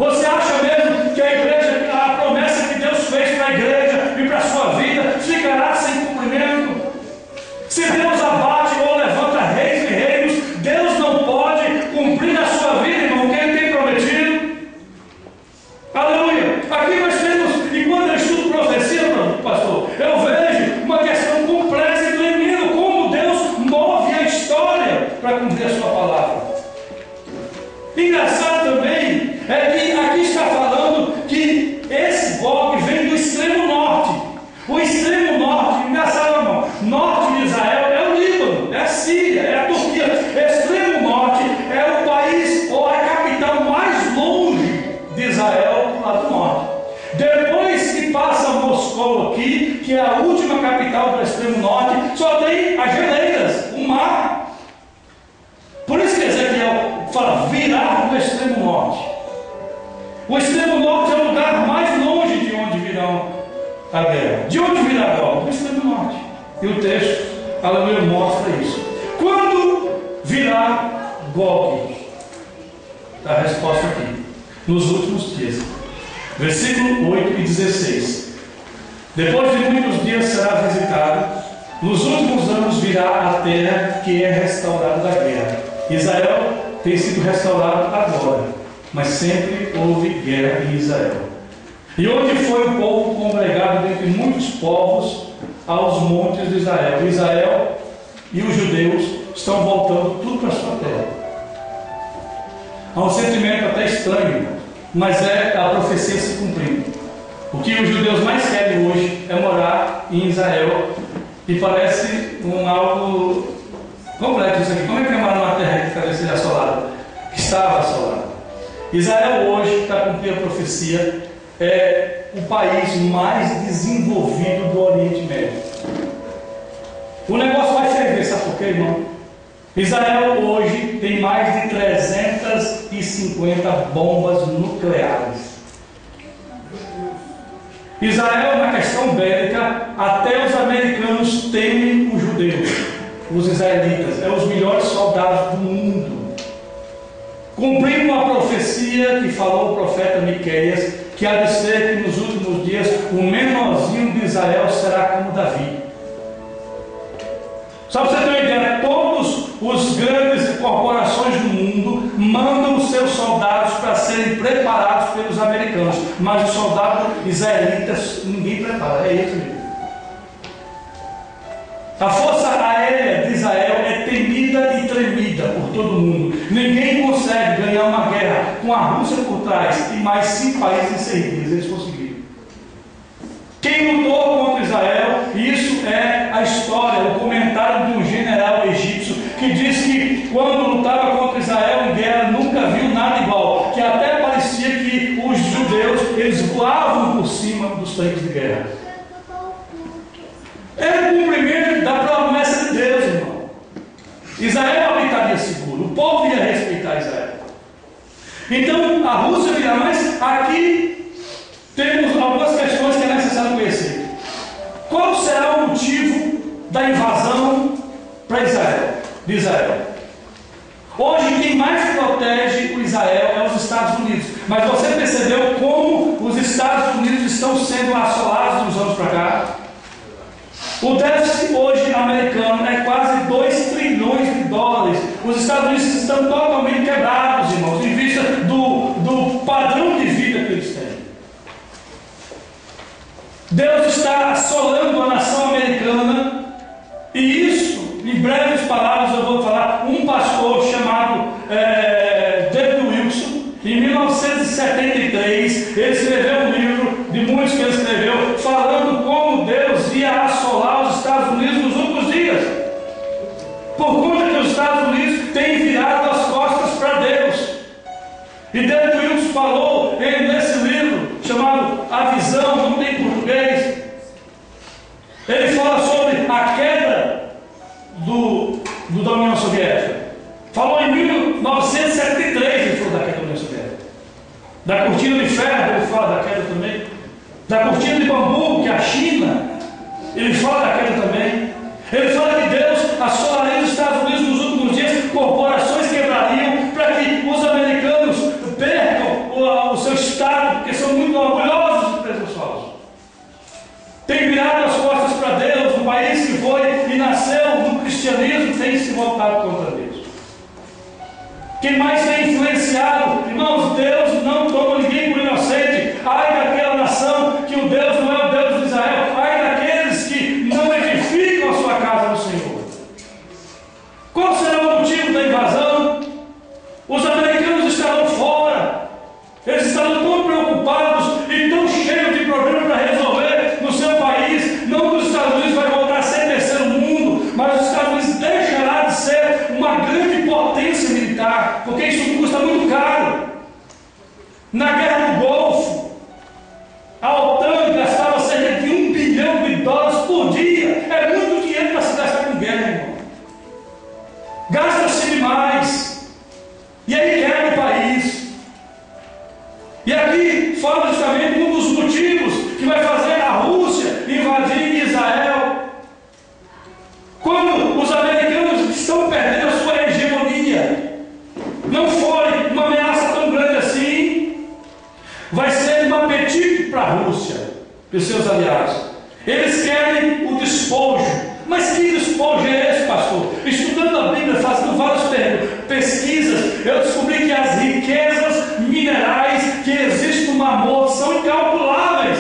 Você acha mesmo que a igreja, a promessa que Deus fez para a igreja e para a sua vida, ficará sem cumprimento? Se Deus abate ou levanta reis e reinos, Deus não pode cumprir na sua vida, irmão, o que Ele tem prometido. Aleluia! Aqui nós temos, e quando eu estudo profecia, pastor, eu vejo uma questão complexa e tremenda, como Deus move a história para cumprir a sua palavra. Engraçado também é que aqui está falando que esse golpe vem do extremo norte. O extremo norte, engraçado, irmão, norte de Israel é o Líbano, é a Síria, é a Turquia. Extremo norte é o país ou a capital mais longe de Israel, lá do norte. Depois que passa Moscou aqui, que é a última capital do extremo norte, só tem as geleiras, o mar. Por isso que Ezequiel fala, virar no extremo norte. O extremo norte é o lugar mais longe de onde virão a guerra. De onde virá a golpe? Do extremo norte. E o texto, aleluia, mostra isso. Quando virá golpe? A resposta aqui. Nos últimos dias. Versículo 8 e 16. Depois de muitos dias será visitado. Nos últimos anos virá a terra que é restaurada da guerra. Israel tem sido restaurado agora, mas sempre houve guerra em Israel. E onde foi o povo congregado dentre muitos povos aos montes de Israel? Israel e os judeus estão voltando tudo para a sua terra. Há um sentimento até estranho, mas é a profecia se cumprindo. O que os judeus mais querem hoje é morar em Israel, e parece algo complexo isso aqui. Como é que é morar numa terra que talvez seja assolada? Que estava assolada. Israel hoje, para cumprir a profecia, é o país mais desenvolvido do Oriente Médio. O negócio vai ferver, sabe por quê, irmão? Israel hoje tem mais de 350 bombas nucleares. Israel, na questão bélica, até os americanos temem os judeus, os israelitas, é os melhores soldados do mundo. Cumprindo a profecia que falou o profeta Miqueias, que há de ser que nos últimos dias o menorzinho de Israel será como Davi. Só para você ter uma ideia, todos os grandes corporações do mundo mandam os seus soldados para serem preparados pelos americanos, mas os soldados israelitas ninguém prepara, é eles mesmo. A força aérea de Israel é temida e tremida por todo mundo. Ninguém consegue ganhar uma guerra com a Rússia por trás e mais 5 países em 6 dias. Eles conseguiram. Quem lutou contra Israel, isso é a história, o comentário de um general egípcio que diz que quando lutava contra Israel em guerra nunca viu nada igual, que até parecia que os judeus eles voavam por cima dos tanques de guerra. Era o cumprimento da promessa de Deus, irmão. Israel habitaria seguro, o povo ia respeitar Israel. Então a Rússia virá, mas aqui temos algumas questões que é necessário conhecer. Qual será o motivo da invasão para Israel, de Israel? Hoje quem mais protege o Israel é os Estados Unidos. Mas você percebeu como os Estados Unidos estão sendo assolados de uns anos para cá? O déficit hoje americano é quase 2 trilhões de dólares. Os Estados Unidos estão totalmente quebrados, irmãos, em vista do padrão de vida que eles têm. Deus está assolando a nação americana, e isso, em breves palavras, eu vou falar. Um pastor chamado David Wilson, em 1973, ele escreveu um livro, de muitos que ele escreveu, falando como Deus ia assolar os Estados Unidos nos últimos dias, por conta que os Estados Unidos têm virado as costas para Deus. E David Wilson falou nesse livro, chamado A Visão, não tem em português, ele fala sobre a queda da União Soviética. Falou em 1973, ele falou da queda da União Soviética. Da cortina de ferro, ele fala da queda também. Da cortina de bambu, que é a China, ele fala da queda também. Ele fala que Deus assolaria os Estados Unidos nos últimos dias, corporações quebrariam para que os americanos percam o seu nasceu no cristianismo tem se voltado contra Deus. Quem mais tem influenciado? Irmãos, Deus não toma ninguém por inocente. Ai daquela nação que o Deus não é o Deus de Israel. Ai daqueles que não edificam a sua casa no Senhor. Qual será o motivo da invasão? Os americanos estarão fora. Eles estarão tão preocupados e tão cheios de problemas para resolver no seu país. Não que os Estados Unidos vai voltar a ser terceiro mundo, mas os Estados Unidos deixará de ser uma grande potência militar, porque isso custa muito caro. Na guerra do Golfo, a OTAN gastava cerca de $1 bilhão por dia. É muito dinheiro para se gastar com guerra, irmão. Gasta-se demais. E aí quebra o país. E aqui fala justamente um dos motivos que vai fazer a Rússia invadir Israel. Quando os americanos estão perdendo a sua hegemonia, não foi uma ameaça tão grande assim, vai ser um apetite para a Rússia e os seus aliados. Eles querem o despojo. Mas que despojo é esse, pastor? Estudando a Bíblia, fazendo várias pesquisas, eu descobri que as riquezas minerais que existem no Mar Morto são incalculáveis.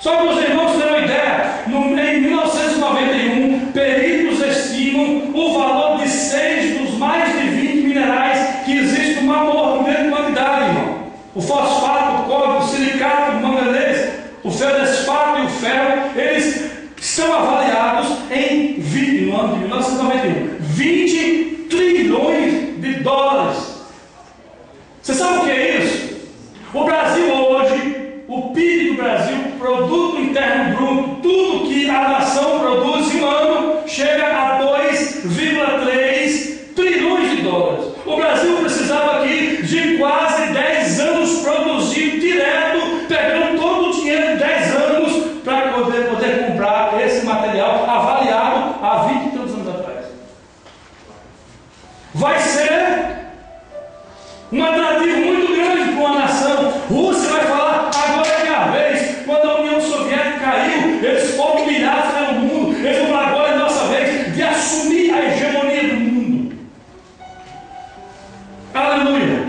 Só para os irmãos terem uma ideia, em 1991, peritos estimam o valor de 6 dos mais de 20 minerais que existem no Mar Morto, mesmo quantidade, irmão. O fosfato, o cobre, o silicato, o manganês, o feldespato e o ferro, eles são avaliados no ano de 1991, 20 trilhões de dólares. Você sabe o que é isso? O Brasil hoje, o PIB do Brasil, Produto Interno Bruto, tudo que a nação produz em um ano, chega a 2,3 trilhões de dólares. O Brasil precisava aqui de quase 10 anos produzindo direto, pegando todo o dinheiro de 10 anos para poder comprar esse material avaliado há 20 e tantos anos atrás. Vai ser um atrativo muito grande para uma nação. Rússia vai falar, agora é minha vez. Quando a União Soviética caiu, eles foram humilhados pelo mundo. Eles vão falar, agora é nossa vez de assumir a hegemonia do mundo. Aleluia.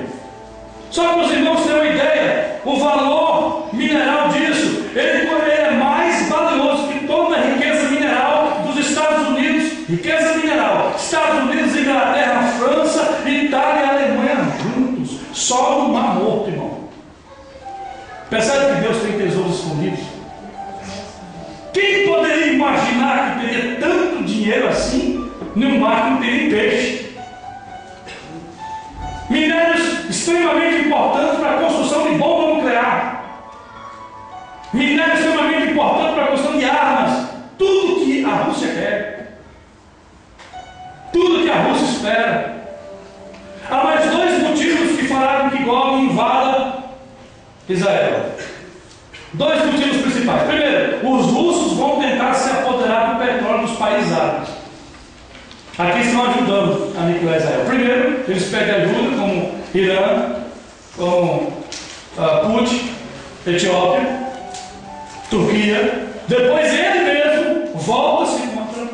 Só para os irmãos terem uma ideia, o valor mineral disso, ele é mais valioso que toda a riqueza mineral dos Estados Unidos. Riqueza mineral, Estados Unidos, Inglaterra, França, Itália e Alemanha juntos, só no Mar Morto, irmão. Percebe que Deus tem tesouros escondidos? Quem poderia imaginar que teria tanto dinheiro assim num mar que não tem nem peixe? Minérios extremamente importantes para a construção de bomba nuclear. Minérios extremamente importantes para a construção de armas. Tudo que a Rússia quer. Tudo que a Rússia espera. Há mais 2 motivos que falaram que Gog invada Israel. 2 motivos principais. Primeiro, os russos vão tentar se apoderar do petróleo dos países árabes. Aqui estão ajudando a aniquilar Israel. Primeiro, eles pedem ajuda, como Irã, como Putin, Etiópia, Turquia. Depois ele mesmo volta-se contra.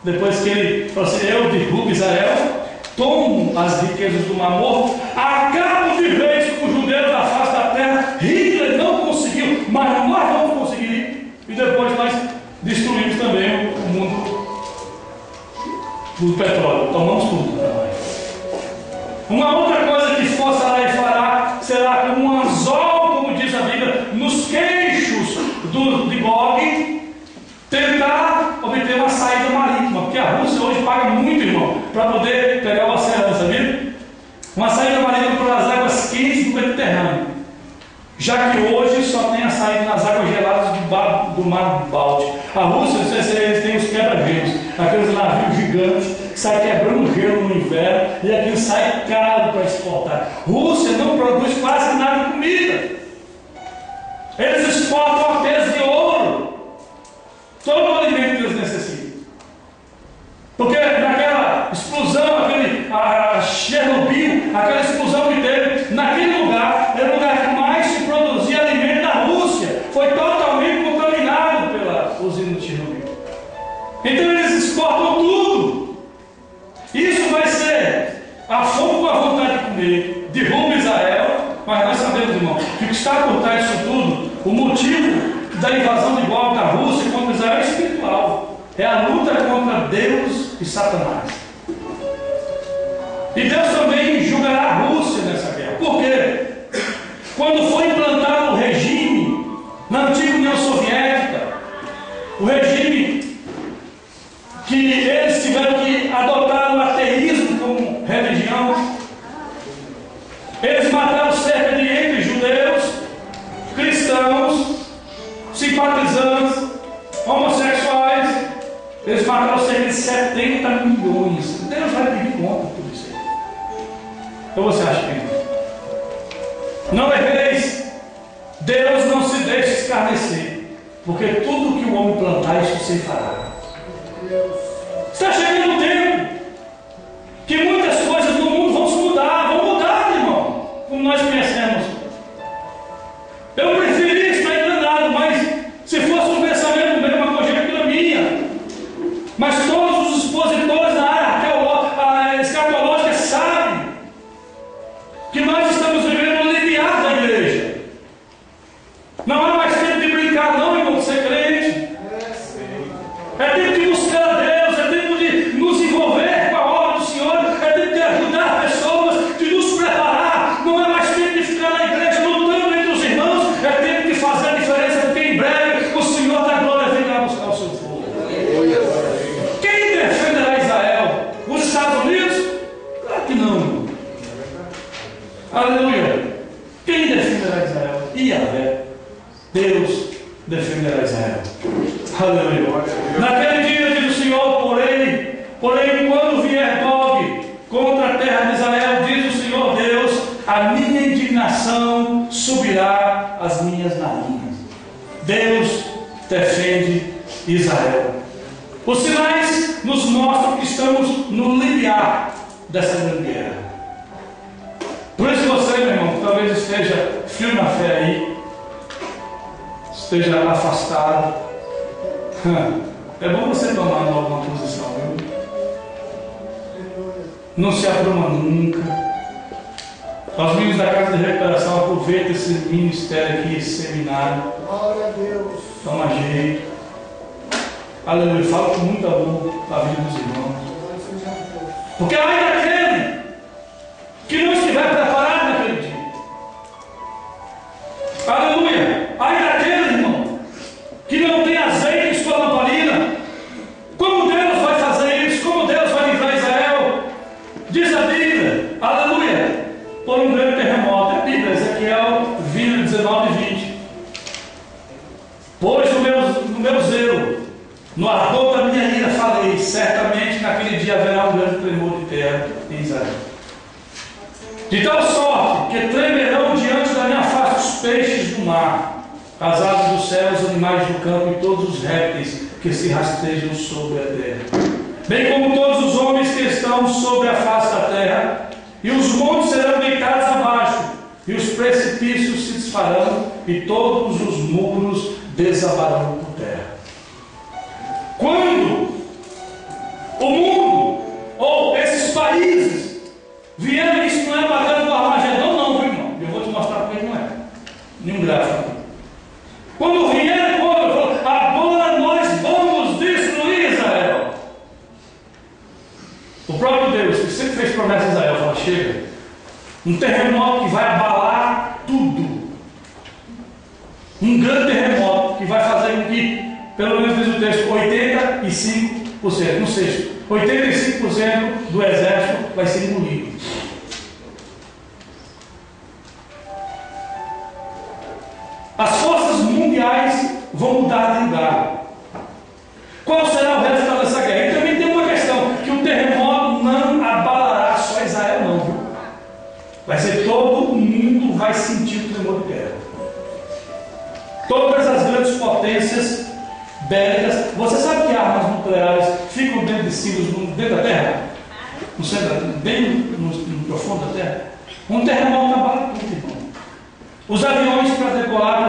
Depois que ele fala assim, eu derrubo Israel, tomo as riquezas do Mar Morto, acabo de vez com os judeus da face da terra. Hitler não conseguiu, mas nós vamos conseguir. E depois nós destruímos também o mundo do petróleo, tomamos tudo para nós. Uma outra coisa que forçará e fará será como um anzol, como diz a Bíblia, nos queixos de Gog, tentar obter uma saída marítima, porque a Rússia hoje paga muito, irmão, para poder pegar o oceano, sabia? Uma saída marítima pelas águas quentes do Mediterrâneo, já que hoje só tem a saída nas águas geladas do Mar Báltico. A Rússia, não sei se eles têm os quebra-gelos, aqueles navios gigantes que saem quebrando gelo no inverno e aquilo sai caro para exportar. Rússia não produz quase nada de comida. Eles exportam apenas de ouro todo o alimento que eles necessitam. Porque naquela explosão, a Chernobyl, aquela explosão que teve naquele lugar, era o lugar que mais se produzia alimento da Rússia. Foi totalmente contaminado pela usina de Chernobyl. Então está por trás disso tudo, o motivo da invasão de golpe da Rússia contra Israel é espiritual. É a luta contra Deus e Satanás. E Deus também julgará a Rússia nessa guerra. Por quê? Quando foi implantado o regime na antiga União Soviética, o regime que eles tiveram que adotar o ateísmo como religião, eles mataram cerca de entre judeus, cristãos, simpatizantes, homossexuais. Eles mataram cerca de 70 milhões. Deus vai pedir conta por isso aí. Ou você acha que não erreis? Deus não se deixa escarnecer, porque tudo que o homem plantar, isso se fará. Está chegando o tempo que muitas coisas no mundo vão se mudar, irmão, como nós conhecemos. Eu preferi estar enganado, mas se fosse um pensamento meu, uma conjectura minha, mas todos os expositores na área escatológica sabem que nós estamos vivendo um limiar da igreja. Não há mais tempo de brincar, não, irmão, de ser crente. É tempo de buscar a Deus, é tempo de nos envolver com a obra do Senhor, é tempo de ajudar pessoas, de nos preparar. Não é mais tempo de ficar na igreja lutando entre os irmãos, é tempo de fazer a diferença, porque em breve o Senhor da glória virá buscar o seu povo. Quem defenderá Israel? Os Estados Unidos? Claro que não, irmão. Aleluia. Quem defenderá Israel? Yahvé. Deus defenderá Israel. Aleluia. Naquele dia, diz o Senhor, porém quando vier Gog contra a terra de Israel, diz o Senhor Deus, a minha indignação subirá às minhas narinas. Deus defende Israel. Os sinais nos mostram que estamos no limiar dessa grande guerra. Por isso você, meu irmão, que talvez esteja firme na fé aí, esteja afastado, é bom você tomar alguma posição, viu? Não se abruma nunca. Os meninos da Casa de Recuperação aproveitam esse ministério aqui, esse seminário. Glória a Deus. Toma jeito. Aleluia. Fala com muito amor a vida dos irmãos. Porque ainda aquele que não estiver preparado naquele dia. Aleluia. Ainda aquele, irmão, que não tem azeite em sua lamparina. Como Deus vai fazer isso? Como Deus vai livrar Israel? Diz a Bíblia, aleluia, por um grande terremoto. É a Bíblia, Ezequiel 19 e 20. Pois no meu zelo, no ardor da minha ira falei, certamente naquele dia haverá um grande tremor de terra em Israel. De tal sorte que tremerão diante da minha face os peixes do mar, as aves do céu, os animais do campo e todos os répteis que se rastejam sobre a terra, bem como todos os homens que estão sobre a face da terra, e os montes serão deitados abaixo, e os precipícios se desfarão, e todos os muros desabarão por terra. Quando o mundo, ou esses países, vieram, isso não é pagando do Armagedão, não, viu, irmão? Eu vou te mostrar porque não é. Nenhum gráfico. Quando vieram, agora nós vamos destruir Israel. O próprio Deus, que sempre fez promessa a Israel, fala: chega, um terremoto que vai abalar tudo. Um grande terremoto que vai fazer com que, pelo menos diz o texto, 85%, não sei, 85% do exército vai ser engolido. As forças mundiais vão mudar de lugar. Qual será o resultado dessa guerra? E também tem uma questão, que o terremoto não abalará só Israel não, viu? Vai ser todo mundo vai sentir o tremor de guerra. Todas as grandes potências bélicas. Você sabe que armas nucleares ficam dentro de silos, dentro da terra? No centro, bem no profundo da terra? Um terremoto abala tudo, irmão. Os aviões para decolar